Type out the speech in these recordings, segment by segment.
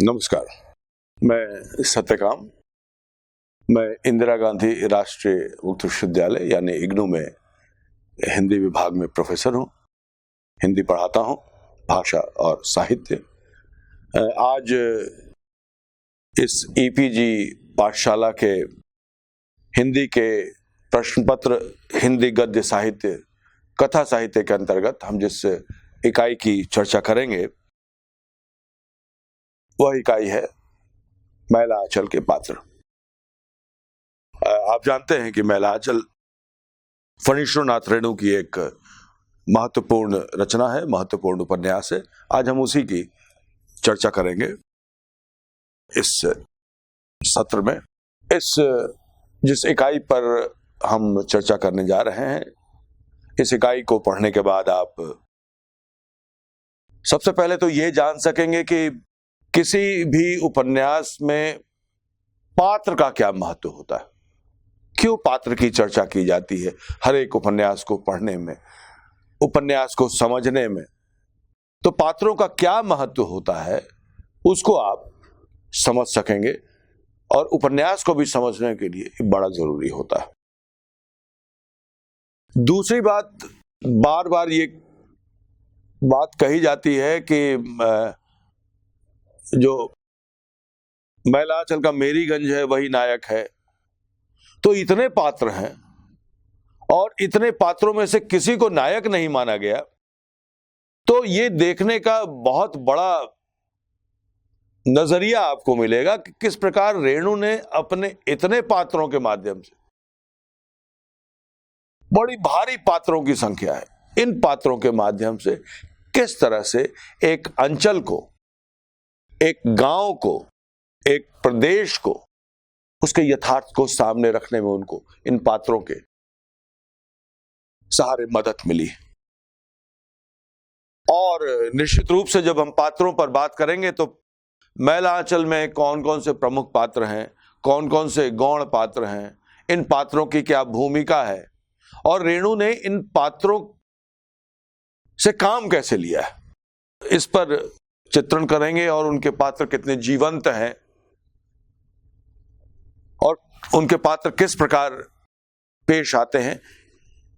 नमस्कार। मैं सत्यकाम। मैं इंदिरा गांधी राष्ट्रीय मुक्त विश्वविद्यालय यानी इग्नू में हिंदी विभाग में प्रोफेसर हूँ। हिंदी पढ़ाता हूँ, भाषा और साहित्य। आज इस ईपीजी पाठशाला के हिंदी के प्रश्न पत्र, हिंदी गद्य साहित्य, कथा साहित्य के अंतर्गत हम जिस इकाई की चर्चा करेंगे वह इकाई है मैला आंचल के पात्र। आप जानते हैं कि मैला आंचल फणीश्वरनाथ रेणु की एक महत्वपूर्ण रचना है, महत्वपूर्ण उपन्यास है। आज हम उसी की चर्चा करेंगे इस सत्र में। जिस इकाई पर हम चर्चा करने जा रहे हैं, इस इकाई को पढ़ने के बाद आप सबसे पहले तो ये जान सकेंगे कि किसी भी उपन्यास में पात्र का क्या महत्व होता है, क्यों पात्र की चर्चा की जाती है। हर एक उपन्यास को पढ़ने में, उपन्यास को समझने में, तो पात्रों का क्या महत्व होता है उसको आप समझ सकेंगे और उपन्यास को भी समझने के लिए बड़ा जरूरी होता है। दूसरी बात, बार बार ये बात कही जाती है कि जो मैला आंचल का मेरीगंज है वही नायक है। तो इतने पात्र हैं और इतने पात्रों में से किसी को नायक नहीं माना गया, तो ये देखने का बहुत बड़ा नजरिया आपको मिलेगा कि किस प्रकार रेणु ने अपने इतने पात्रों के माध्यम से, बड़ी भारी पात्रों की संख्या है, इन पात्रों के माध्यम से किस तरह से एक अंचल को, एक गांव को, एक प्रदेश को, उसके यथार्थ को सामने रखने में उनको इन पात्रों के सहारे मदद मिली। और निश्चित रूप से जब हम पात्रों पर बात करेंगे तो मैला आंचल में कौन कौन से प्रमुख पात्र हैं, कौन कौन से गौण पात्र हैं, इन पात्रों की क्या भूमिका है और रेणु ने इन पात्रों से काम कैसे लिया है, इस पर चित्रण करेंगे। और उनके पात्र कितने जीवंत हैं और उनके पात्र किस प्रकार पेश आते हैं,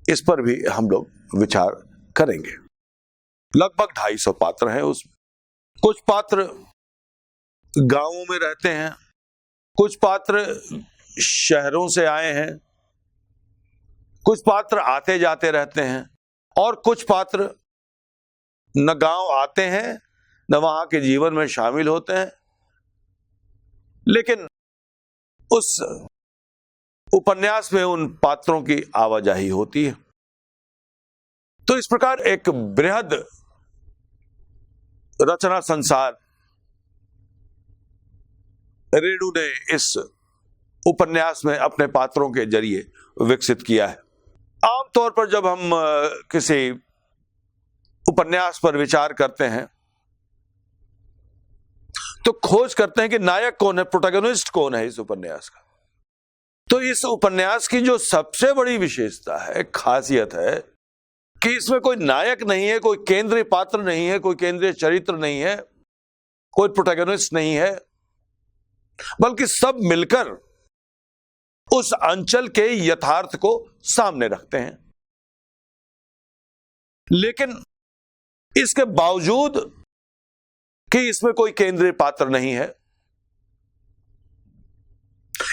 इस पर भी हम लोग विचार करेंगे। लगभग 250 पात्र हैं उसमें। कुछ पात्र गांवों में रहते हैं, कुछ पात्र शहरों से आए हैं, कुछ पात्र आते जाते रहते हैं और कुछ पात्र न गांव आते हैं न वहां के जीवन में शामिल होते हैं, लेकिन उस उपन्यास में उन पात्रों की आवाजाही होती है। तो इस प्रकार एक बृहद रचना संसार रेणु ने इस उपन्यास में अपने पात्रों के जरिए विकसित किया है। आमतौर पर जब हम किसी उपन्यास पर विचार करते हैं तो खोज करते हैं कि नायक कौन है, प्रोटैगनिस्ट कौन है इस उपन्यास का। तो इस उपन्यास की जो सबसे बड़ी विशेषता है, खासियत है कि इसमें कोई नायक नहीं है, कोई केंद्रीय पात्र नहीं है, कोई केंद्रीय चरित्र नहीं है, कोई प्रोटैगनिस्ट नहीं है, बल्कि सब मिलकर उस अंचल के यथार्थ को सामने रखते हैं। लेकिन इसके बावजूद कि इसमें कोई केंद्रीय पात्र नहीं है,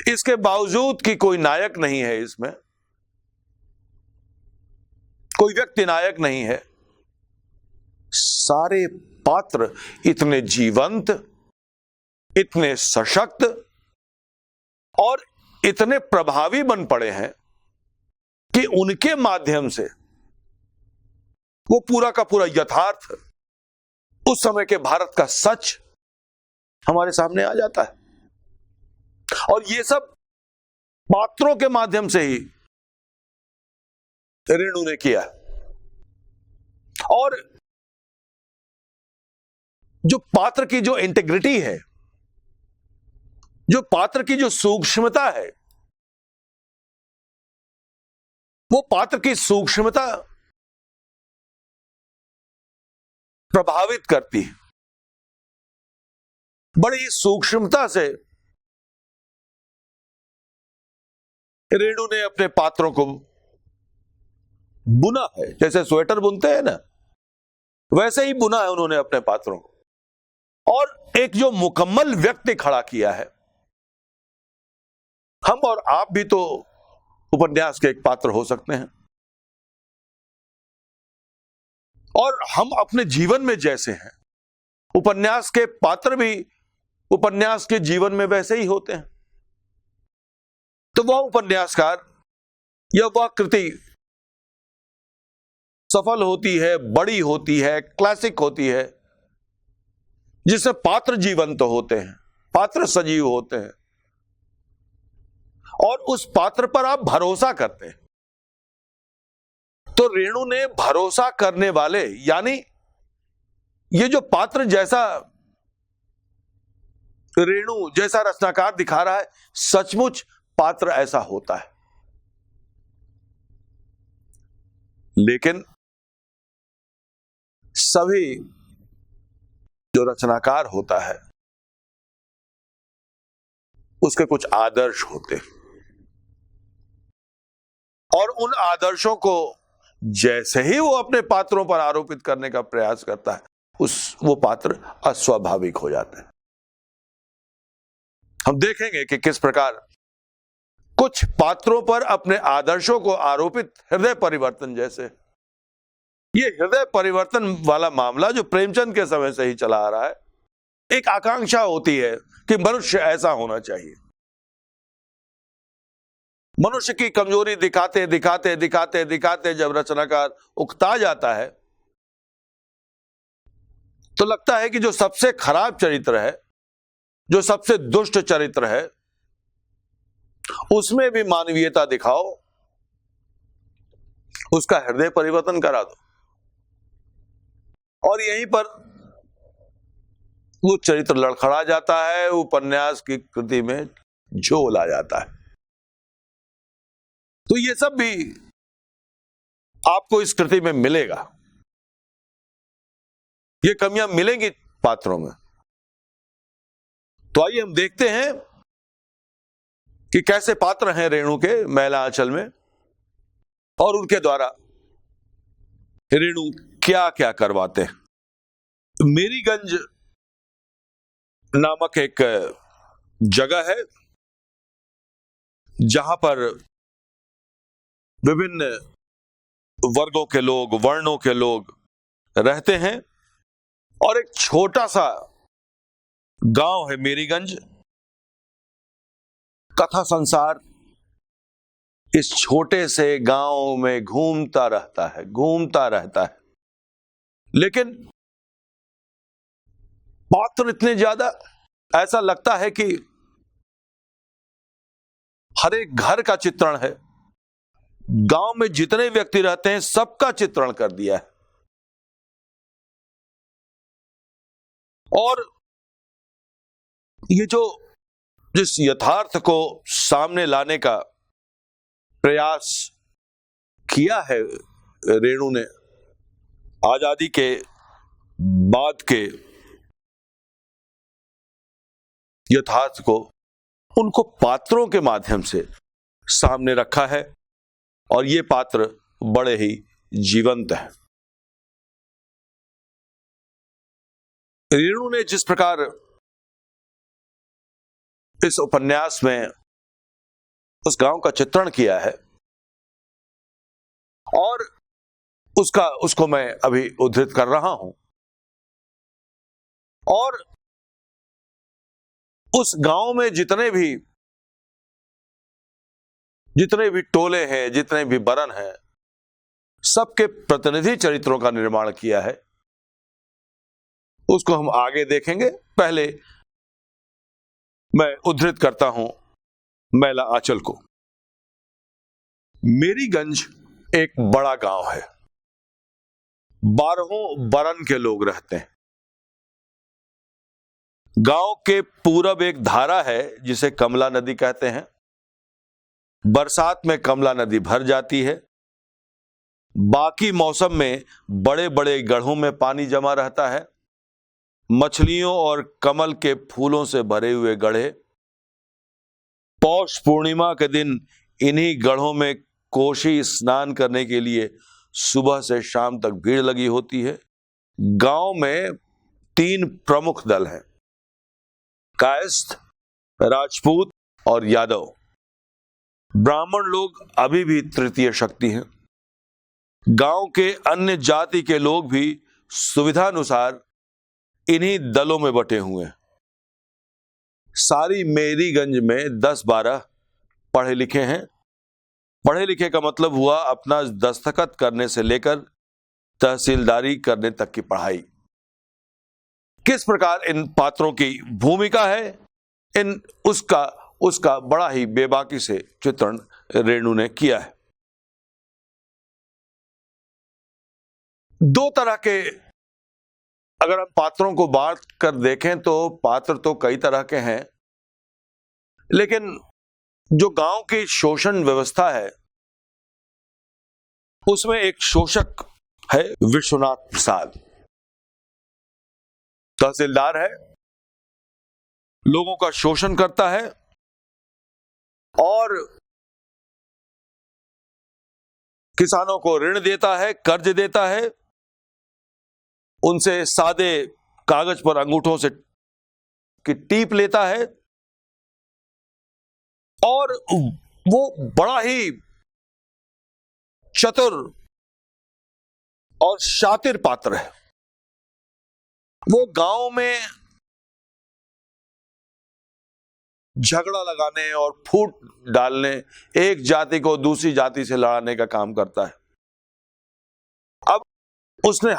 इसके बावजूद कि कोई नायक नहीं है, इसमें कोई व्यक्ति नायक नहीं है, सारे पात्र इतने जीवंत, इतने सशक्त और इतने प्रभावी बन पड़े हैं कि उनके माध्यम से वो पूरा का पूरा यथार्थ, उस समय के भारत का सच हमारे सामने आ जाता है। और ये सब पात्रों के माध्यम से ही रेणु ने किया। और जो पात्र की जो इंटीग्रिटी है, जो पात्र की जो सूक्ष्मता है, वो पात्र की सूक्ष्मता प्रभावित करती है। बड़ी सूक्ष्मता से रेणु ने अपने पात्रों को बुना है। जैसे स्वेटर बुनते हैं ना, वैसे ही बुना है उन्होंने अपने पात्रों को, और एक जो मुकम्मल व्यक्ति खड़ा किया है। हम और आप भी तो उपन्यास के एक पात्र हो सकते हैं, और हम अपने जीवन में जैसे हैं, उपन्यास के पात्र भी उपन्यास के जीवन में वैसे ही होते हैं। तो वह उपन्यासकार या वह कृति सफल होती है, बड़ी होती है, क्लासिक होती है, जिससे पात्र जीवंत होते हैं, पात्र सजीव होते हैं, और उस पात्र पर आप भरोसा करते हैं। तो रेणु ने भरोसा करने वाले, यानी ये जो पात्र जैसा रेणु जैसा रचनाकार दिखा रहा है, सचमुच पात्र ऐसा होता है। लेकिन सभी जो रचनाकार होता है उसके कुछ आदर्श होते हैं, और उन आदर्शों को जैसे ही वो अपने पात्रों पर आरोपित करने का प्रयास करता है, वो पात्र अस्वाभाविक हो जाते हैं। हम देखेंगे कि किस प्रकार कुछ पात्रों पर अपने आदर्शों को आरोपित हृदय परिवर्तन जैसे, ये हृदय परिवर्तन वाला मामला जो प्रेमचंद के समय से ही चला आ रहा है, एक आकांक्षा होती है कि मनुष्य ऐसा होना चाहिए। मनुष्य की कमजोरी दिखाते दिखाते दिखाते दिखाते जब रचनाकार उकता जाता है, तो लगता है कि जो सबसे खराब चरित्र है, जो सबसे दुष्ट चरित्र है, उसमें भी मानवीयता दिखाओ, उसका हृदय परिवर्तन करा दो, और यहीं पर वो चरित्र लड़खड़ा जाता है, उपन्यास की कृति में झोल आ जाता है। तो ये सब भी आपको इस कृति में मिलेगा, ये कमियां मिलेंगी पात्रों में। तो आइए हम देखते हैं कि कैसे पात्र हैं रेणु के मैला आंचल में, और उनके द्वारा रेणु क्या क्या करवाते हैं। मेरीगंज नामक एक जगह है जहां पर विभिन्न वर्गों के लोग, वर्णों के लोग रहते हैं, और एक छोटा सा गांव है मेरीगंज। कथा संसार इस छोटे से गांव में घूमता रहता है, लेकिन पात्र इतने ज्यादा, ऐसा लगता है कि हर एक घर का चित्रण है, गांव में जितने व्यक्ति रहते हैं सबका चित्रण कर दिया है। और ये जो जिस यथार्थ को सामने लाने का प्रयास किया है रेणु ने, आजादी के बाद के यथार्थ को, उनको पात्रों के माध्यम से सामने रखा है, और ये पात्र बड़े ही जीवंत हैं। रेणु ने जिस प्रकार इस उपन्यास में उस गांव का चित्रण किया है, और उसको मैं अभी उद्धृत कर रहा हूं, और उस गांव में जितने भी टोले हैं, जितने भी बरन हैं, सबके प्रतिनिधि चरित्रों का निर्माण किया है। उसको हम आगे देखेंगे। पहले मैं उद्धृत करता हूं मैला आंचल को। मेरीगंज एक बड़ा गांव है, 12 बरन के लोग रहते हैं। गांव के पूरब एक धारा है जिसे कमला नदी कहते हैं। बरसात में कमला नदी भर जाती है, बाकी मौसम में बड़े बड़े गढ़ों में पानी जमा रहता है, मछलियों और कमल के फूलों से भरे हुए गड्ढे। पौष पूर्णिमा के दिन इन्हीं गढ़ों में कोशी स्नान करने के लिए सुबह से शाम तक भीड़ लगी होती है। गांव में 3 प्रमुख दल हैं, कायस्थ, राजपूत और यादव। ब्राह्मण लोग अभी भी तृतीय शक्ति हैं। गांव के अन्य जाति के लोग भी सुविधानुसार इन्हीं दलों में बटे हुए हैं। सारी मेरीगंज में 10-12 पढ़े लिखे हैं। पढ़े लिखे का मतलब हुआ अपना दस्तखत करने से लेकर तहसीलदारी करने तक की पढ़ाई। किस प्रकार इन पात्रों की भूमिका है, उसका बड़ा ही बेबाकी से चित्रण रेणु ने किया है। 2 तरह के अगर हम पात्रों को बांट कर देखें तो पात्र तो कई तरह के हैं, लेकिन जो गांव की शोषण व्यवस्था है उसमें एक शोषक है विश्वनाथ प्रसाद। तहसीलदार है, लोगों का शोषण करता है और किसानों को ऋण देता है, कर्ज देता है, उनसे सादे कागज पर अंगूठों से की टीप लेता है और वो बड़ा ही चतुर और शातिर पात्र है। वो गांव में झगड़ा लगाने और फूट डालने, एक जाति को दूसरी जाति से लड़ाने का काम करता है। अब उसने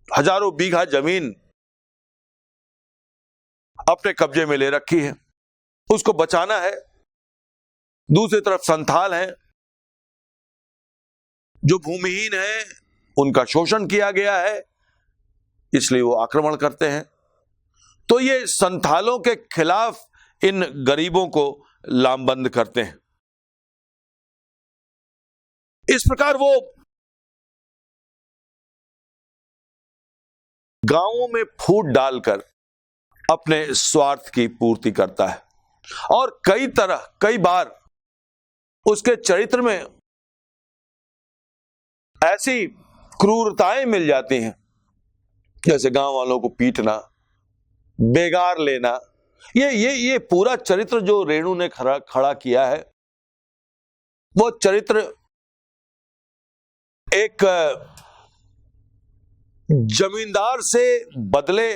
हजारों बीघा जमीन अपने कब्जे में ले रखी है, उसको बचाना है। दूसरी तरफ संथाल हैं जो भूमिहीन हैं, उनका शोषण किया गया है, इसलिए वो आक्रमण करते हैं। तो ये संथालों के खिलाफ इन गरीबों को लामबंद करते हैं। इस प्रकार वो गांवों में फूट डालकर अपने स्वार्थ की पूर्ति करता है और कई बार उसके चरित्र में ऐसी क्रूरताएं मिल जाती हैं, जैसे गांव वालों को पीटना, बेगार लेना। ये पूरा चरित्र जो रेणु ने खड़ा किया है, वो चरित्र एक जमींदार से बदले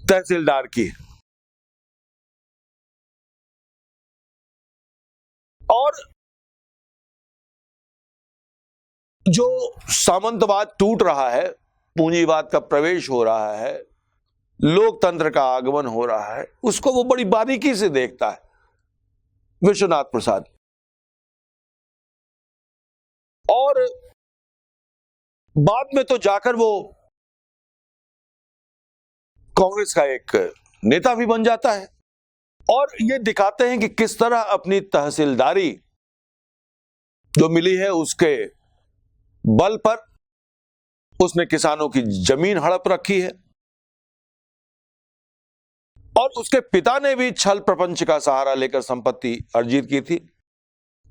तहसीलदार की। और जो सामंतवाद टूट रहा है, पूंजीवाद का प्रवेश हो रहा है, लोकतंत्र का आगमन हो रहा है, उसको वो बड़ी बारीकी से देखता है विश्वनाथ प्रसाद। और बाद में तो जाकर वो कांग्रेस का एक नेता भी बन जाता है। और ये दिखाते हैं कि किस तरह अपनी तहसीलदारी जो मिली है उसके बल पर उसने किसानों की जमीन हड़प रखी है। और उसके पिता ने भी छल प्रपंच का सहारा लेकर संपत्ति अर्जित की थी।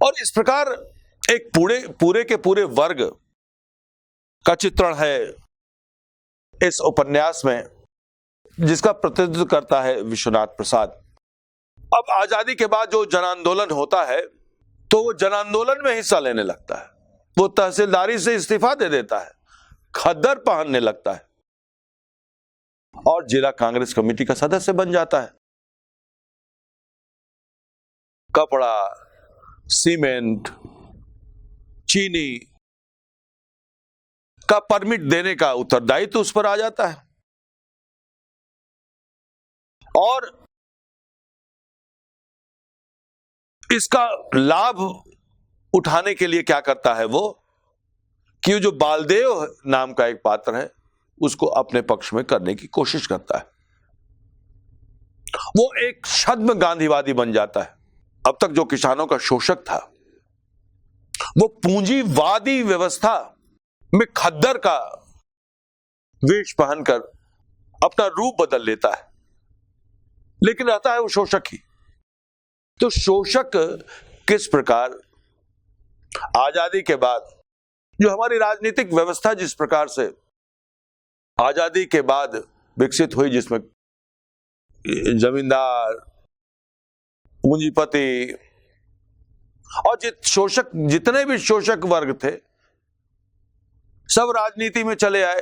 और इस प्रकार एक पूरे के पूरे वर्ग का चित्रण है इस उपन्यास में, जिसका प्रतिनिधित्व करता है विश्वनाथ प्रसाद। अब आजादी के बाद जो जन आंदोलन होता है, तो वो जन आंदोलन में हिस्सा लेने लगता है। वो तहसीलदारी से इस्तीफा दे देता है, खद्दर पहनने लगता है और जिला कांग्रेस कमेटी का सदस्य बन जाता है। कपड़ा, सीमेंट, चीनी का परमिट देने का उत्तरदायित्व उस पर आ जाता है। और इसका लाभ उठाने के लिए क्या करता है वो, कि जो बालदेव नाम का एक पात्र है उसको अपने पक्ष में करने की कोशिश करता है। वो एक छद्म गांधीवादी बन जाता है। अब तक जो किसानों का शोषक था, वो पूंजीवादी व्यवस्था में खद्दर का वेश पहनकर अपना रूप बदल लेता है, लेकिन रहता है वो शोषक ही। तो शोषक किस प्रकार आजादी के बाद जो हमारी राजनीतिक व्यवस्था जिस प्रकार से आजादी के बाद विकसित हुई, जिसमें जमींदार, पूंजीपति और जितने भी शोषक वर्ग थे सब राजनीति में चले आए,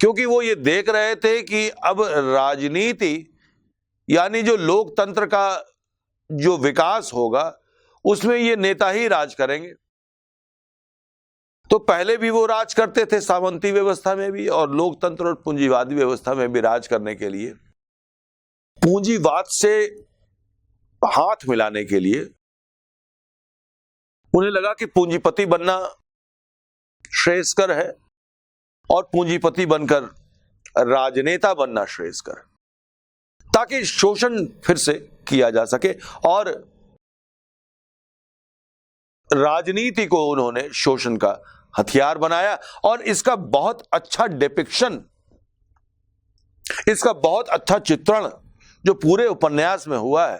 क्योंकि वो ये देख रहे थे कि अब राजनीति यानी जो लोकतंत्र का जो विकास होगा उसमें ये नेता ही राज करेंगे। तो पहले भी वो राज करते थे सामंती व्यवस्था में भी, और लोकतंत्र और पूंजीवादी व्यवस्था में भी राज करने के लिए, पूंजीवाद से हाथ मिलाने के लिए उन्हें लगा कि पूंजीपति बनना श्रेयस्कर है और पूंजीपति बनकर राजनेता बनना श्रेयस्कर, ताकि शोषण फिर से किया जा सके। और राजनीति को उन्होंने शोषण का हथियार बनाया, और इसका बहुत अच्छा डिपिक्शन, इसका बहुत अच्छा चित्रण जो पूरे उपन्यास में हुआ है,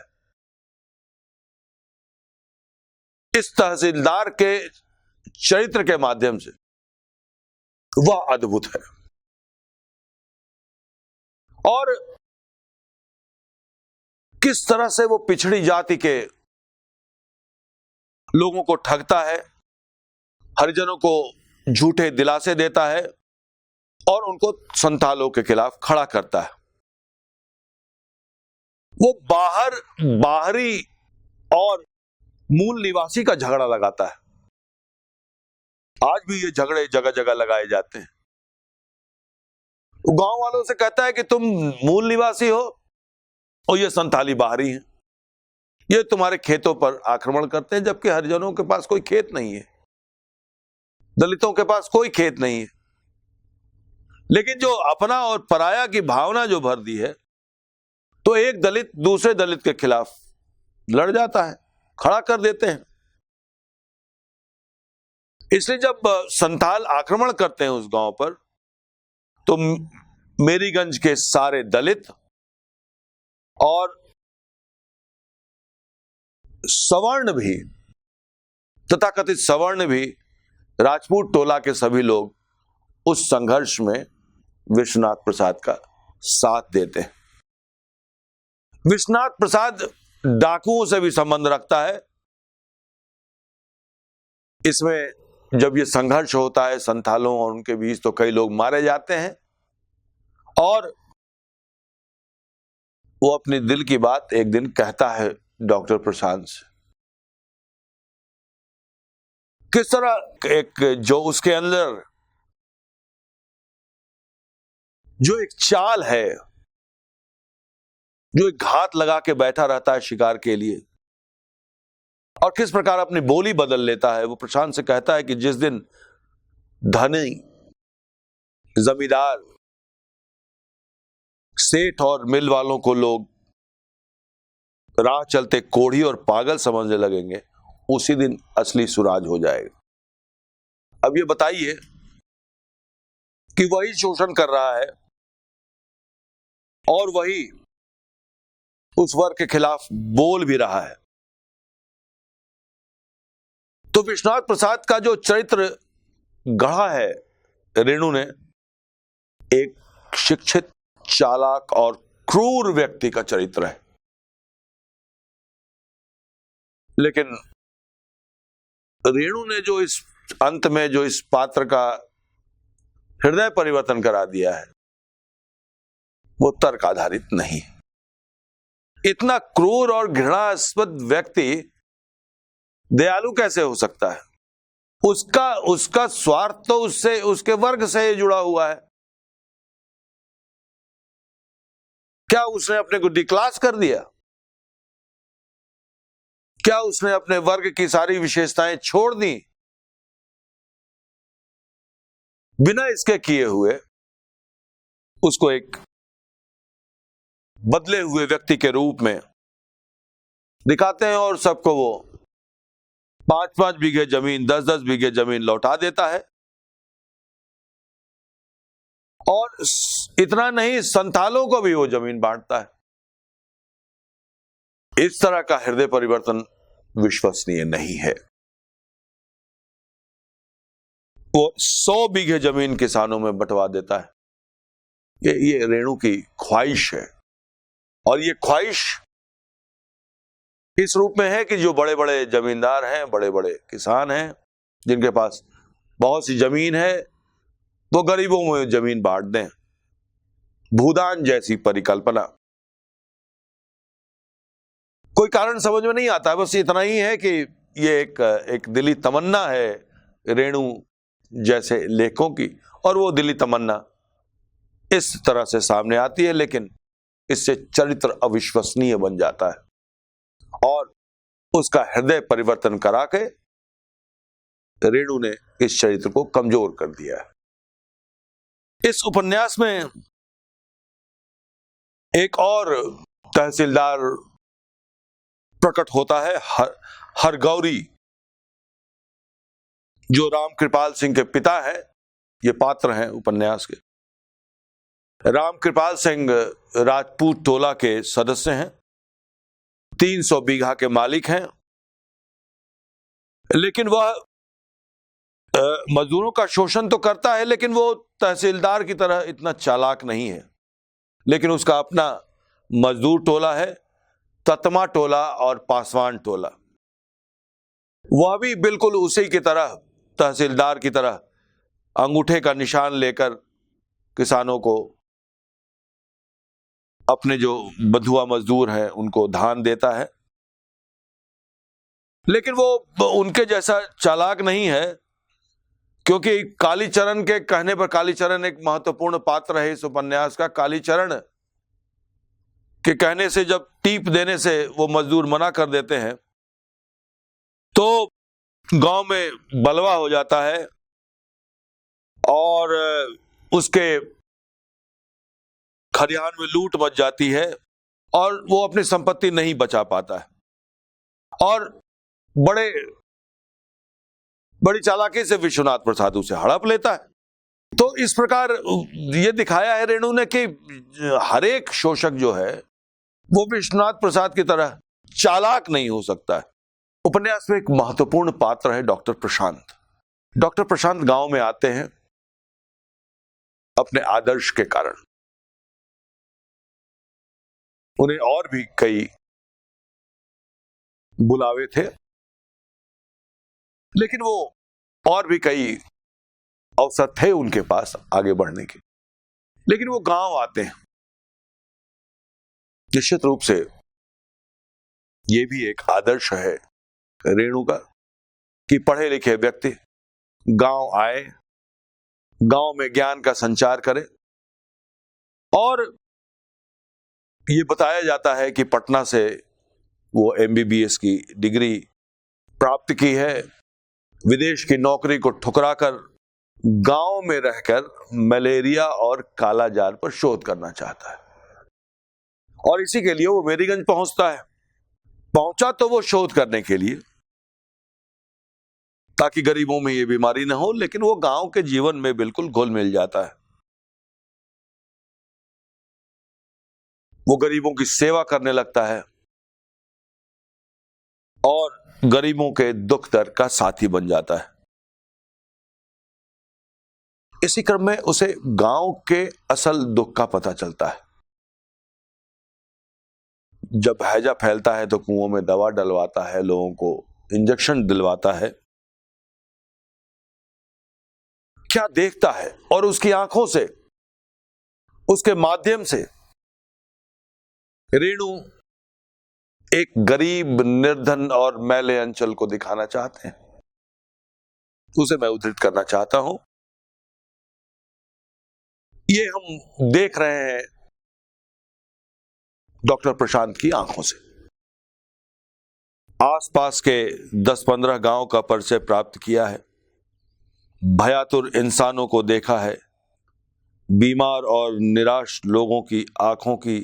इस तहसीलदार के चरित्र के माध्यम से, वह अद्भुत है। और किस तरह से वो पिछड़ी जाति के लोगों को ठगता है, हरिजनों को झूठे दिलासे देता है और उनको संथालों के खिलाफ खड़ा करता है। वो बाहरी और मूल निवासी का झगड़ा लगाता है। आज भी ये झगड़े जगह जगह लगाए जाते हैं। गांव वालों से कहता है कि तुम मूल निवासी हो और ये संथाली बाहरी हैं, ये तुम्हारे खेतों पर आक्रमण करते हैं, जबकि हरिजनों के पास कोई खेत नहीं है, दलितों के पास कोई खेत नहीं है। लेकिन जो अपना और पराया की भावना जो भर दी है, तो एक दलित दूसरे दलित के खिलाफ लड़ जाता है, खड़ा कर देते हैं। इसलिए जब संथाल आक्रमण करते हैं उस गांव पर, तो मेरीगंज के सारे दलित और सवर्ण भी, तथाकथित सवर्ण भी, राजपूत टोला के सभी लोग उस संघर्ष में विश्वनाथ प्रसाद का साथ देते हैं। विश्वनाथ प्रसाद डाकुओं से भी संबंध रखता है। इसमें जब ये संघर्ष होता है संथालों और उनके बीच, तो कई लोग मारे जाते हैं, और वो अपने दिल की बात एक दिन कहता है डॉक्टर प्रशांत से। किस तरह एक जो उसके अंदर जो एक चाल है, जो एक घात लगा के बैठा रहता है शिकार के लिए, और किस प्रकार अपनी बोली बदल लेता है। वो प्रशांत से कहता है कि जिस दिन धनी, जमींदार, सेठ और मिल वालों को लोग राह चलते कोढ़ी और पागल समझने लगेंगे, उसी दिन असली सुराज हो जाएगा। अब ये बताइए कि वही शोषण कर रहा है और वही उस वर्ग के खिलाफ बोल भी रहा है। तो विश्वनाथ प्रसाद का जो चरित्र गढ़ा है रेणु ने, एक शिक्षित, चालाक और क्रूर व्यक्ति का चरित्र है। लेकिन रेणु ने जो इस अंत में जो इस पात्र का हृदय परिवर्तन करा दिया है, वो तर्क आधारित नहीं। इतना क्रूर और घृणास्पद व्यक्ति दयालु कैसे हो सकता है? उसका स्वार्थ तो उससे, उसके वर्ग से जुड़ा हुआ है। क्या उसने अपने को डिक्लास कर दिया? क्या उसने अपने वर्ग की सारी विशेषताएं छोड़ दी? बिना इसके किए हुए उसको एक बदले हुए व्यक्ति के रूप में दिखाते हैं, और सबको वो 5-5 बीघे जमीन, 10-10 बीघे जमीन लौटा देता है, और इतना नहीं, संथालों को भी वो जमीन बांटता है। इस तरह का हृदय परिवर्तन विश्वसनीय नहीं है। वो 100 बीघे जमीन किसानों में बंटवा देता है। ये रेणु की ख्वाहिश है, और ये ख्वाहिश इस रूप में है कि जो बड़े बड़े जमींदार हैं, बड़े बड़े किसान हैं, जिनके पास बहुत सी जमीन है, वो गरीबों में जमीन बांट दें। भूदान जैसी परिकल्पना। कोई कारण समझ में नहीं आता, बस इतना ही है कि ये एक दिली तमन्ना है रेणु जैसे लेखकों की, और वो दिली तमन्ना इस तरह से सामने आती है, लेकिन इससे चरित्र अविश्वसनीय बन जाता है और उसका हृदय परिवर्तन करा के रेणु ने इस चरित्र को कमजोर कर दिया है। इस उपन्यास में एक और तहसीलदार प्रकट होता है, हरगौरी, जो राम कृपाल सिंह के पिता है। ये पात्र हैं उपन्यास के। राम कृपाल सिंह राजपूत टोला के सदस्य हैं, 300 बीघा के मालिक हैं, लेकिन वह मजदूरों का शोषण तो करता है, लेकिन वो तहसीलदार की तरह इतना चालाक नहीं है। लेकिन उसका अपना मजदूर टोला है, ततमा टोला और पासवान टोला। वह भी बिल्कुल उसी की तरह, तहसीलदार की तरह, अंगूठे का निशान लेकर किसानों को, अपने जो बंधुआ मजदूर हैं उनको धान देता है। लेकिन वो उनके जैसा चालाक नहीं है, क्योंकि कालीचरण के कहने पर, कालीचरण एक महत्वपूर्ण पात्र है इस उपन्यास का। कालीचरण के कहने से, जब टीप देने से वो मजदूर मना कर देते हैं, तो गांव में बलवा हो जाता है और उसके खलिहान में लूट मच जाती है और वो अपनी संपत्ति नहीं बचा पाता है, और बड़ी चालाकी से विश्वनाथ प्रसाद उसे हड़प लेता है। तो इस प्रकार ये दिखाया है रेणु ने कि हर एक शोषक जो है वो विश्वनाथ प्रसाद की तरह चालाक नहीं हो सकता है। उपन्यास में एक महत्वपूर्ण पात्र है डॉक्टर प्रशांत। डॉक्टर प्रशांत गांव में आते हैं अपने आदर्श के कारण। उन्हें और भी कई बुलावे थे, लेकिन वो और भी कई अवसर थे उनके पास आगे बढ़ने के, लेकिन वो गांव आते हैं। निश्चित रूप से ये भी एक आदर्श है रेणु का कि पढ़े लिखे व्यक्ति गांव आए, गांव में ज्ञान का संचार करें। और ये बताया जाता है कि पटना से वो MBBS की डिग्री प्राप्त की है, विदेश की नौकरी को ठुकराकर गांव में रहकर मलेरिया और कालाजार पर शोध करना चाहता है, और इसी के लिए वो मेरीगंज पहुंचता है। पहुंचा तो वो शोध करने के लिए, ताकि गरीबों में ये बीमारी ना हो, लेकिन वो गांव के जीवन में बिल्कुल घुल मिल जाता है। वो गरीबों की सेवा करने लगता है और गरीबों के दुख दर्द का साथी बन जाता है। इसी क्रम में उसे गांव के असल दुख का पता चलता है। जब हैजा फैलता है तो कुओं में दवा डलवाता है, लोगों को इंजेक्शन दिलवाता है। क्या देखता है, और उसकी आंखों से, उसके माध्यम से रेणु एक गरीब, निर्धन और मैले अंचल को दिखाना चाहते हैं। उसे मैं उद्धृत करना चाहता हूं। ये हम देख रहे हैं डॉक्टर प्रशांत की आंखों से। आसपास के 10-15 गांव का परिचय प्राप्त किया है, भयातुर इंसानों को देखा है, बीमार और निराश लोगों की आंखों की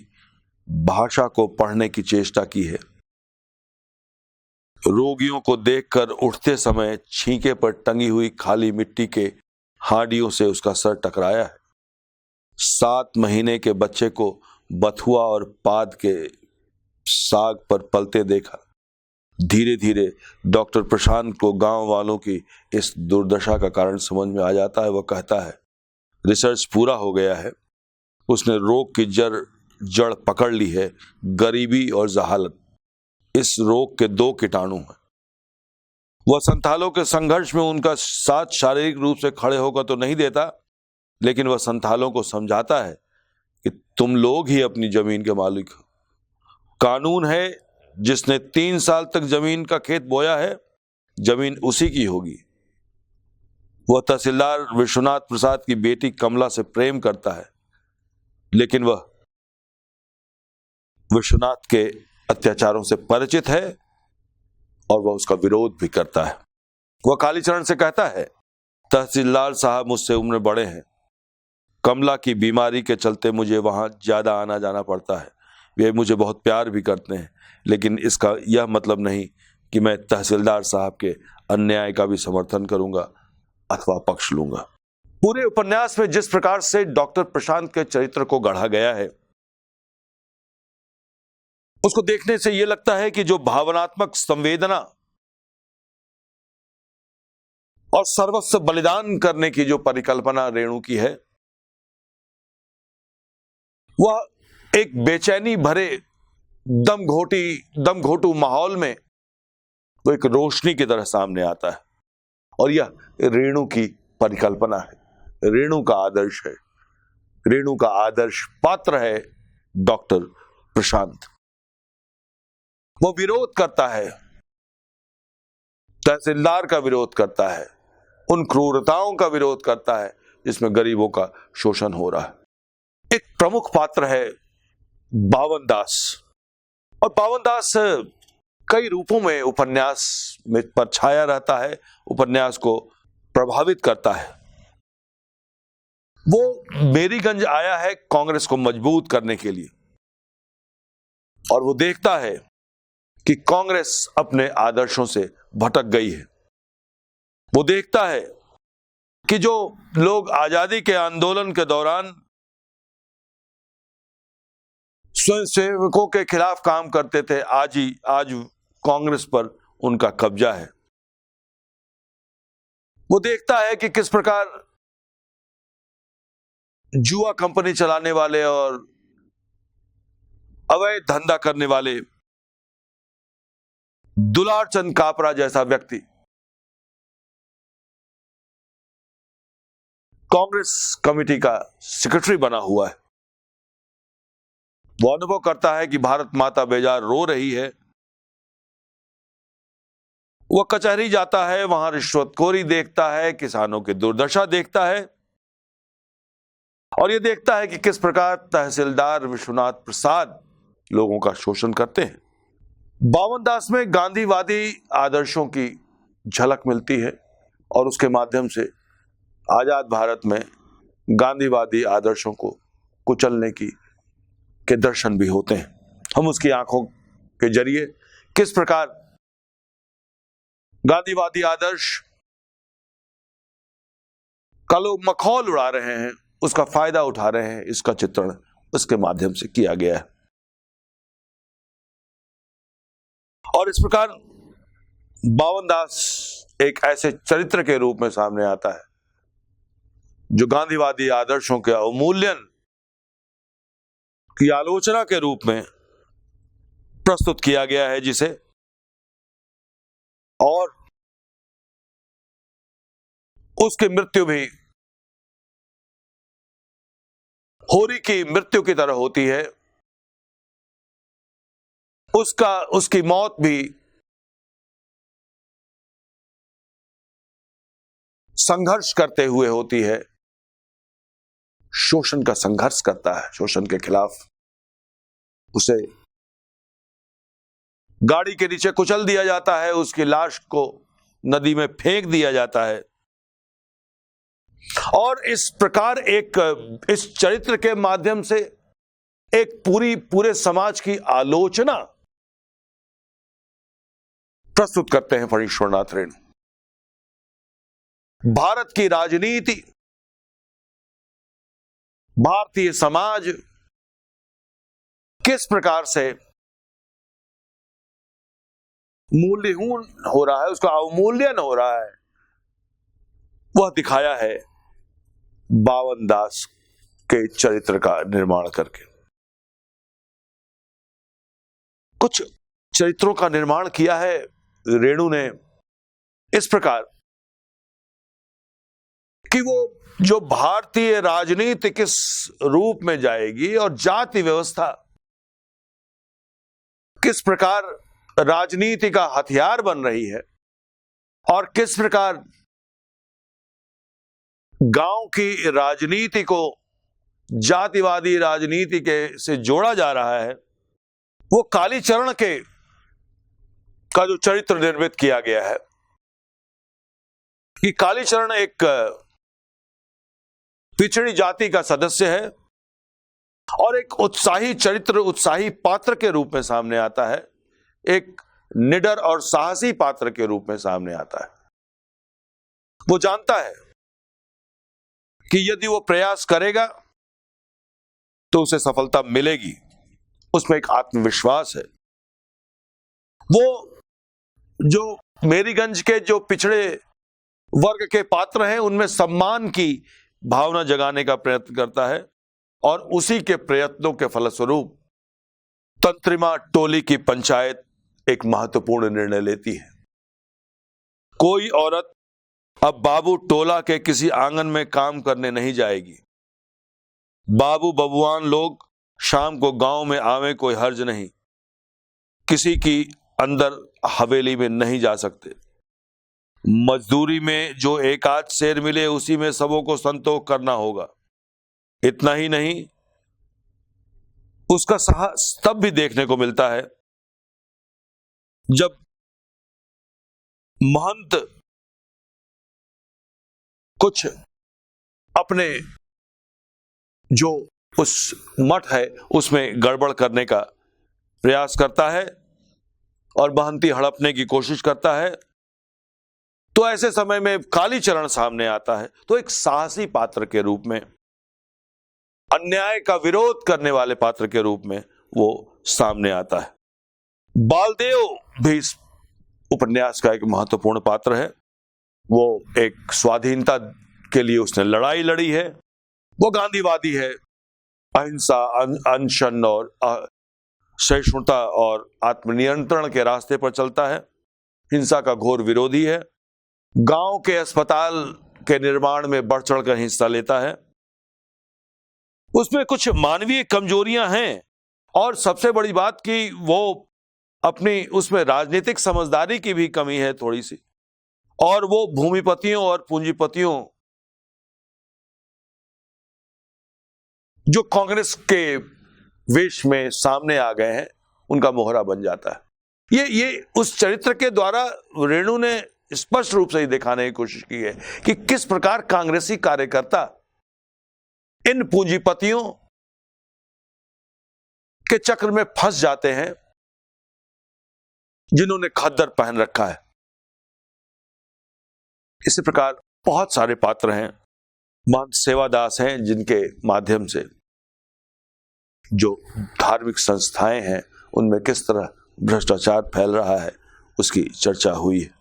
भाषा को पढ़ने की चेष्टा की है। रोगियों को देखकर उठते समय छींके पर टंगी हुई खाली मिट्टी के हांडियों से उसका सर टकराया है। 7 महीने के बच्चे को बथुआ और पाद के साग पर पलते देखा। धीरे धीरे डॉक्टर प्रशांत को गांव वालों की इस दुर्दशा का कारण समझ में आ जाता है। वह कहता है, रिसर्च पूरा हो गया है, उसने रोग की जड़ पकड़ ली है, गरीबी और जहालत। इस रोग के 2 कीटाणु हैं। वह संथालों के संघर्ष में उनका साथ शारीरिक रूप से खड़े होकर तो नहीं देता, लेकिन वह संथालों को समझाता है कि तुम लोग ही अपनी जमीन के मालिक हो। कानून है, जिसने 3 साल तक जमीन का खेत बोया है, जमीन उसी की होगी। वह तहसीलदार विश्वनाथ प्रसाद की बेटी कमला से प्रेम करता है, लेकिन वह विश्वनाथ के अत्याचारों से परिचित है और वह उसका विरोध भी करता है। वह कालीचरण से कहता है, तहसीलदार साहब मुझसे उम्र बड़े हैं, कमला की बीमारी के चलते मुझे वहां ज्यादा आना जाना पड़ता है। वे मुझे बहुत प्यार भी करते हैं, लेकिन इसका यह मतलब नहीं कि मैं तहसीलदार साहब के अन्याय का भी समर्थन करूंगा अथवा पक्ष लूंगा। पूरे उपन्यास में जिस प्रकार से डॉक्टर प्रशांत के चरित्र को गढ़ा गया है, उसको देखने से यह लगता है कि जो भावनात्मक संवेदना और सर्वस्व बलिदान करने की जो परिकल्पना रेणु की है, वह एक बेचैनी भरे दमघोटू माहौल में वो एक रोशनी की तरह सामने आता है। और यह रेणु की परिकल्पना है, रेणु का आदर्श है, रेणु का आदर्श पात्र है डॉक्टर प्रशांत। वो विरोध करता है, तहसीलदार का विरोध करता है, उन क्रूरताओं का विरोध करता है जिसमें गरीबों का शोषण हो रहा है। एक प्रमुख पात्र है बावन दास, और बावन दास कई रूपों में उपन्यास में पर छाया रहता है, उपन्यास को प्रभावित करता है। वो मेरीगंज आया है कांग्रेस को मजबूत करने के लिए, और वो देखता है कि कांग्रेस अपने आदर्शों से भटक गई है। वो देखता है कि जो लोग आजादी के आंदोलन के दौरान स्वयंसेवकों के खिलाफ काम करते थे, आज कांग्रेस पर उनका कब्जा है। वो देखता है कि किस प्रकार जुआ कंपनी चलाने वाले और अवैध धंधा करने वाले दुलार चंद कापरा जैसा व्यक्ति कांग्रेस कमेटी का सेक्रेटरी बना हुआ है। वो अनुभव करता है कि भारत माता बेजार रो रही है। वह कचहरी जाता है, वहां रिश्वतखोरी देखता है, किसानों की दुर्दशा देखता है, और यह देखता है कि किस प्रकार तहसीलदार विश्वनाथ प्रसाद लोगों का शोषण करते हैं। बावन दास में गांधीवादी आदर्शों की झलक मिलती है, और उसके माध्यम से आजाद भारत में गांधीवादी आदर्शों को कुचलने के दर्शन भी होते हैं। हम उसकी आंखों के जरिए किस प्रकार गांधीवादी आदर्श का लोग मखौल उड़ा रहे हैं, उसका फायदा उठा रहे हैं, इसका चित्रण उसके माध्यम से किया गया है। और इस प्रकार बावन दास एक ऐसे चरित्र के रूप में सामने आता है जो गांधीवादी आदर्शों के अवमूल्यन की आलोचना के रूप में प्रस्तुत किया गया है, जिसे और उसकी मृत्यु भी होरी की मृत्यु की तरह होती है। उसकी मौत भी संघर्ष करते हुए होती है, शोषण का संघर्ष करता है, शोषण के खिलाफ। उसे गाड़ी के नीचे कुचल दिया जाता है, उसकी लाश को नदी में फेंक दिया जाता है, और इस प्रकार इस चरित्र के माध्यम से एक पूरे समाज की आलोचना प्रस्तुत करते हैं फणीश्वरनाथ रेणु। भारत की राजनीति भारतीय समाज किस प्रकार से मूल्यहीन हो रहा है, उसका अवमूल्यन हो रहा है, वह दिखाया है बावन दास के चरित्र का निर्माण करके। कुछ चरित्रों का निर्माण किया है रेणु ने इस प्रकार कि वो जो भारतीय राजनीति किस रूप में जाएगी और जाति व्यवस्था किस प्रकार राजनीति का हथियार बन रही है और किस प्रकार गांव की राजनीति को जातिवादी राजनीति के से जोड़ा जा रहा है, वो कालीचरण के का जो चरित्र निर्मित किया गया है कि कालीचरण एक पिछड़ी जाति का सदस्य है और एक उत्साही चरित्र, उत्साही पात्र के रूप में सामने आता है, एक निडर और साहसी पात्र के रूप में सामने आता है। वो जानता है कि यदि वो प्रयास करेगा तो उसे सफलता मिलेगी, उसमें एक आत्मविश्वास है। वो जो मेरीगंज के जो पिछड़े वर्ग के पात्र हैं उनमें सम्मान की भावना जगाने का प्रयत्न करता है और उसी के प्रयत्नों के फलस्वरूप तंत्रिमा टोली की पंचायत एक महत्वपूर्ण निर्णय लेती है। कोई औरत अब बाबू टोला के किसी आंगन में काम करने नहीं जाएगी। बाबू बबुआन लोग शाम को गांव में आवे, कोई हर्ज नहीं। किसी की अंदर हवेली में नहीं जा सकते। मजदूरी में जो एक आध शेर मिले उसी में सबों को संतोष करना होगा। इतना ही नहीं, उसका साहस तब भी देखने को मिलता है जब महंत कुछ अपने जो उस मठ है उसमें गड़बड़ करने का प्रयास करता है और महंती हड़पने की कोशिश करता है। तो ऐसे समय में कालीचरण सामने आता है, तो एक साहसी पात्र के रूप में, अन्याय का विरोध करने वाले पात्र के रूप में वो सामने आता है। बालदेव भी इस उपन्यास का एक महत्वपूर्ण पात्र है। वो एक स्वाधीनता के लिए उसने लड़ाई लड़ी है। वो गांधीवादी है, अहिंसा, अनशन और सहिष्णुता और आत्मनियंत्रण के रास्ते पर चलता है। हिंसा का घोर विरोधी है। गांव के अस्पताल के निर्माण में बढ़ चढ़कर हिस्सा लेता है। उसमें कुछ मानवीय कमजोरियां हैं और सबसे बड़ी बात कि वो अपनी उसमें राजनीतिक समझदारी की भी कमी है थोड़ी सी, और वो भूमिपतियों और पूंजीपतियों जो कांग्रेस के वेश में सामने आ गए हैं उनका मोहरा बन जाता है। ये उस चरित्र के द्वारा रेणु ने स्पष्ट रूप से ही दिखाने की कोशिश की है कि किस प्रकार कांग्रेसी कार्यकर्ता इन पूंजीपतियों के चक्र में फंस जाते हैं जिन्होंने खद्दर पहन रखा है। इसी प्रकार बहुत सारे पात्र हैं। महंत सेवादास हैं जिनके माध्यम से जो धार्मिक संस्थाएं हैं उनमें किस तरह भ्रष्टाचार फैल रहा है उसकी चर्चा हुई है।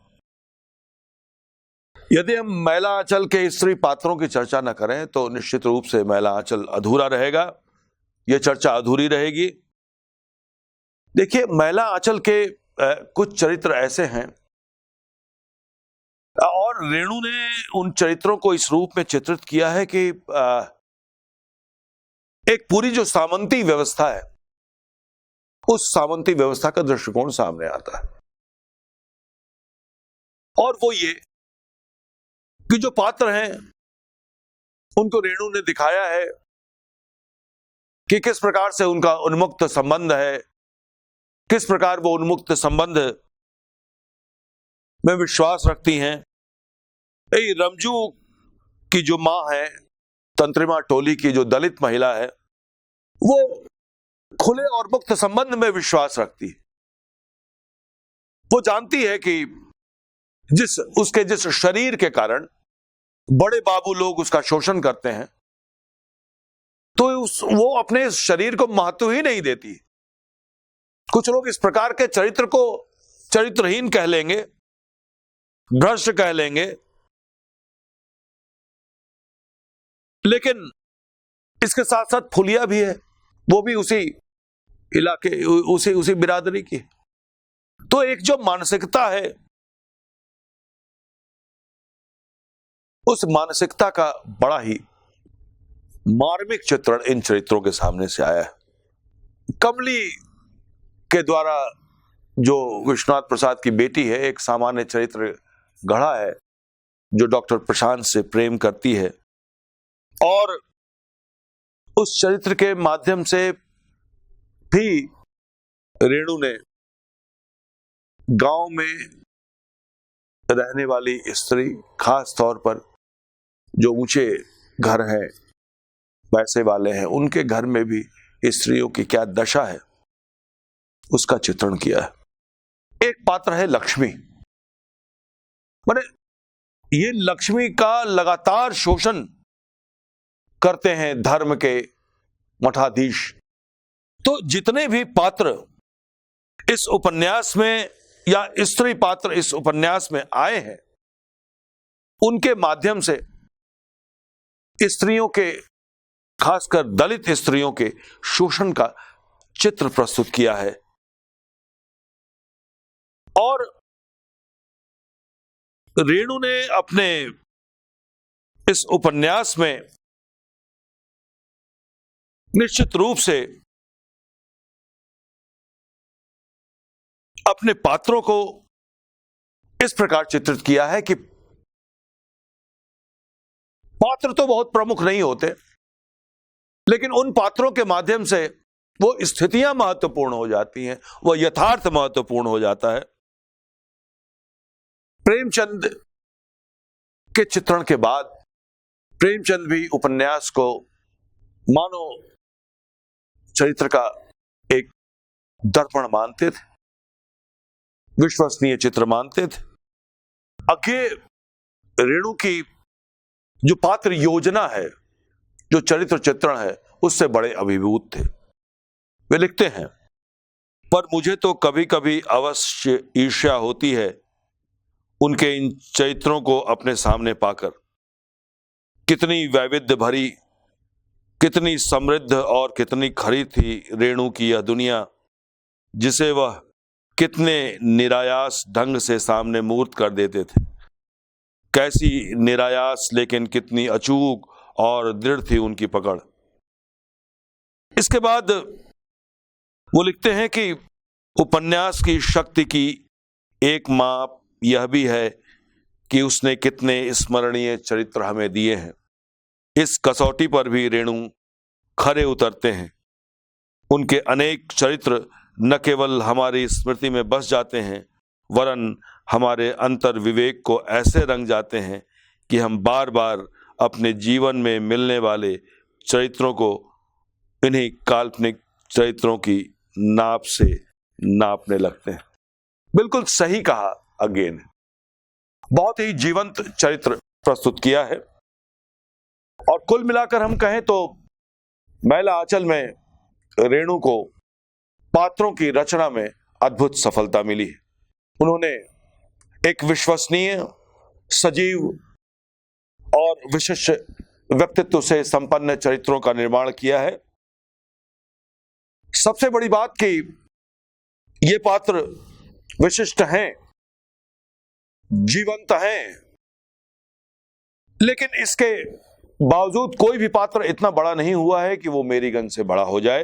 यदि हम मैला आंचल के स्त्री पात्रों की चर्चा न करें तो निश्चित रूप से मैला आंचल अधूरा रहेगा, यह चर्चा अधूरी रहेगी। देखिए, मैला आंचल के कुछ चरित्र ऐसे हैं और रेणु ने उन चरित्रों को इस रूप में चित्रित किया है कि एक पूरी जो सामंती व्यवस्था है उस सामंती व्यवस्था का दृष्टिकोण सामने आता है। और वो ये कि जो पात्र हैं उनको रेणु ने दिखाया है कि किस प्रकार से उनका उन्मुक्त संबंध है, किस प्रकार वो उन्मुक्त संबंध में विश्वास रखती हैं। रमजू की जो मां है, तंत्रिमा टोली की जो दलित महिला है, वो खुले और मुक्त संबंध में विश्वास रखती है। वो जानती है कि जिस शरीर के कारण बड़े बाबू लोग उसका शोषण करते हैं, तो वो अपने शरीर को महत्व ही नहीं देती। कुछ लोग इस प्रकार के चरित्र को चरित्रहीन कह लेंगे, भ्रष्ट कह लेंगे, लेकिन इसके साथ साथ फुलिया भी है, वो भी उसी इलाके, उसी बिरादरी की। तो एक जो मानसिकता है, उस मानसिकता का बड़ा ही मार्मिक चित्रण इन चरित्रों के सामने से आया है। कमली के द्वारा जो विश्वनाथ प्रसाद की बेटी है, एक सामान्य चरित्र गढ़ा है, जो डॉक्टर प्रशांत से प्रेम करती है, और उस चरित्र के माध्यम से भी रेणु ने गांव में रहने वाली स्त्री, खास तौर पर जो ऊंचे घर हैं, पैसे वाले हैं, उनके घर में भी स्त्रियों की क्या दशा है, उसका चित्रण किया है। एक पात्र है लक्ष्मी। माने ये लक्ष्मी का लगातार शोषण करते हैं धर्म के मठाधीश। तो जितने भी पात्र इस उपन्यास में, या स्त्री पात्र इस उपन्यास में आए हैं, उनके माध्यम से स्त्रियों के, खासकर दलित स्त्रियों के शोषण का चित्र प्रस्तुत किया है। और रेणु ने अपने इस उपन्यास में निश्चित रूप से अपने पात्रों को इस प्रकार चित्रित किया है कि पात्र तो बहुत प्रमुख नहीं होते, लेकिन उन पात्रों के माध्यम से वो स्थितियां महत्वपूर्ण हो जाती हैं, वह यथार्थ महत्वपूर्ण हो जाता है। प्रेमचंद के चित्रण के बाद प्रेमचंद भी उपन्यास को मानो चरित्र का एक दर्पण मानते थे, विश्वसनीय चित्र मानते थे। आगे रेणु की जो पात्र योजना है, जो चरित्र चित्रण है, उससे बड़े अभिभूत थे। वे लिखते हैं, पर मुझे तो कभी कभी अवश्य ईर्ष्या होती है उनके इन चरित्रों को अपने सामने पाकर। कितनी वैविध्य भरी, कितनी समृद्ध और कितनी खरी थी रेणु की यह दुनिया, जिसे वह कितने निरायास ढंग से सामने मूर्त कर देते थे। कैसी निरायास, लेकिन कितनी अचूक और दृढ़ थी उनकी पकड़। इसके बाद वो लिखते हैं कि उपन्यास की शक्ति की एक माप यह भी है कि उसने कितने स्मरणीय चरित्र हमें दिए हैं। इस कसौटी पर भी रेणु खरे उतरते हैं। उनके अनेक चरित्र न केवल हमारी स्मृति में बस जाते हैं, वरन हमारे अंतर विवेक को ऐसे रंग जाते हैं कि हम बार बार अपने जीवन में मिलने वाले चरित्रों को इन्हीं काल्पनिक चरित्रों की नाप से नापने लगते हैं। बिल्कुल सही कहा अगेन। बहुत ही जीवंत चरित्र प्रस्तुत किया है। और कुल मिलाकर हम कहें तो मैला आंचल में रेणु को पात्रों की रचना में अद्भुत सफलता मिली है। उन्होंने एक विश्वसनीय, सजीव और विशिष्ट व्यक्तित्व से संपन्न चरित्रों का निर्माण किया है। सबसे बड़ी बात कि ये पात्र विशिष्ट हैं, जीवंत हैं, लेकिन इसके बावजूद कोई भी पात्र इतना बड़ा नहीं हुआ है कि वो मेरीगंज से बड़ा हो जाए।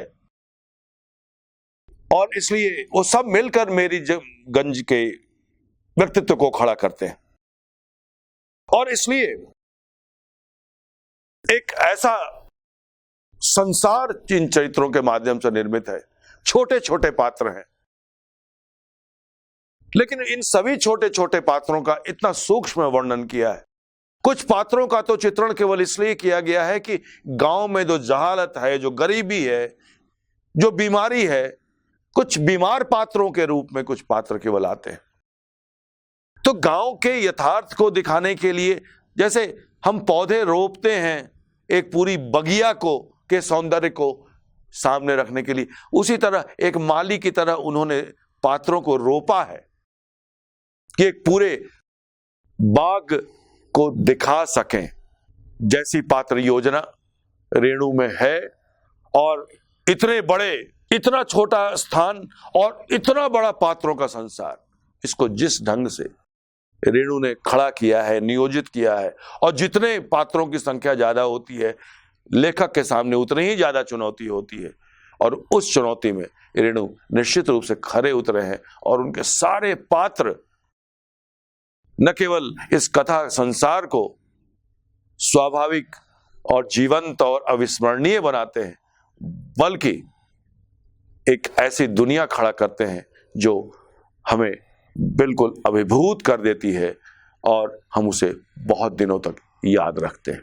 और इसलिए वो सब मिलकर मेरीगंज के व्यक्तित्व को खड़ा करते हैं। और इसलिए एक ऐसा संसार इन चरित्रों के माध्यम से निर्मित है। छोटे छोटे पात्र हैं, लेकिन इन सभी छोटे छोटे पात्रों का इतना सूक्ष्म वर्णन किया है। कुछ पात्रों का तो चित्रण केवल इसलिए किया गया है कि गांव में जो जहालत है, जो गरीबी है, जो बीमारी है, कुछ बीमार पात्रों के रूप में कुछ पात्र केवल आते हैं। तो गांव के यथार्थ को दिखाने के लिए, जैसे हम पौधे रोपते हैं एक पूरी बगिया को के सौंदर्य को सामने रखने के लिए, उसी तरह एक माली की तरह उन्होंने पात्रों को रोपा है कि एक पूरे बाग को दिखा सकें। जैसी पात्र योजना रेणु में है, और इतने बड़े, इतना छोटा स्थान और इतना बड़ा पात्रों का संसार, इसको जिस ढंग से रेणु ने खड़ा किया है, नियोजित किया है, और जितने पात्रों की संख्या ज्यादा होती है, लेखक के सामने उतनी ही ज्यादा चुनौती होती है। और उस चुनौती में रेणु निश्चित रूप से खरे उतरे हैं, और उनके सारे पात्र न केवल इस कथा संसार को स्वाभाविक और जीवंत और अविस्मरणीय बनाते हैं, बल्कि एक ऐसी दुनिया खड़ा करते हैं जो हमें बिल्कुल अभिभूत कर देती है, और हम उसे बहुत दिनों तक याद रखते हैं।